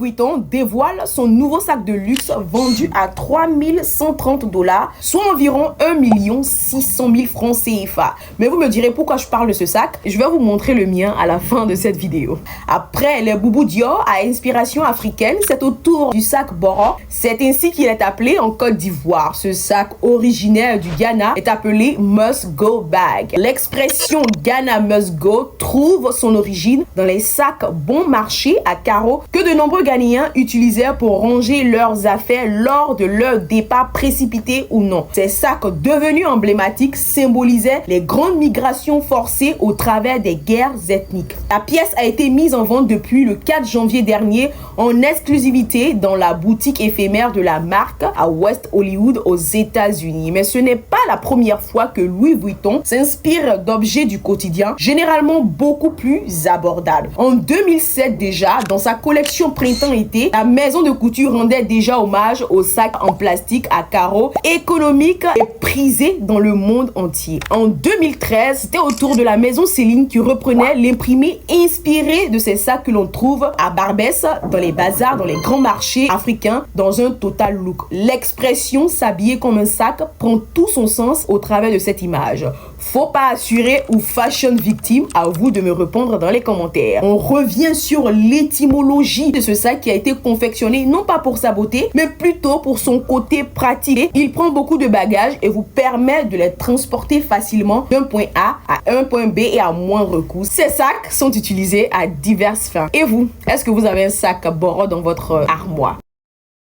Vuitton dévoile son nouveau sac de luxe vendu à 3130 $, soit environ 1 600 000 francs CFA. Mais vous me direz pourquoi je parle de ce sac? Je vais vous montrer le mien à la fin de cette vidéo. Après les boubous Dior à inspiration africaine, c'est au tour du sac Boro. C'est ainsi qu'il est appelé en Côte d'Ivoire. Ce sac originaire du Ghana est appelé Must Go Bag. L'expression Ghana Must Go trouve son origine dans les sacs bon marché à carreaux que de nombreux Ghanéens utilisaient pour ranger leurs affaires lors de leur départ précipité ou non. Ces sacs devenus emblématiques symbolisaient les grandes migrations forcées au travers des guerres ethniques. La pièce a été mise en vente depuis le 4 janvier dernier en exclusivité dans la boutique éphémère de la marque à West Hollywood aux États-Unis. Mais ce n'est pas la première fois que Louis Vuitton s'inspire d'objets du quotidien, généralement beaucoup plus abordables. En 2007 déjà, dans sa collection printemps-été, la maison de couture rendait déjà hommage aux sacs en plastique à carreaux économiques et prisés dans le monde entier. En 2013, c'était au tour de la maison Céline qui reprenait l'imprimé inspiré de ces sacs que l'on trouve à Barbès, dans les bazars, dans les grands marchés africains, dans un total look. L'expression s'habiller comme un sac prend tout son sens au travers de cette image. Faut pas assurer ou fashion victime? À vous de me répondre dans les commentaires. On revient sur l'étymologie de ce sac qui a été confectionné non pas pour sa beauté, mais plutôt pour son côté pratique. Il prend beaucoup de bagages et vous permet de les transporter facilement d'un point A à un point B et à moindre coût. Ces sacs sont utilisés à diverses fins. Et vous, est-ce que vous avez un sac Boro dans votre armoire?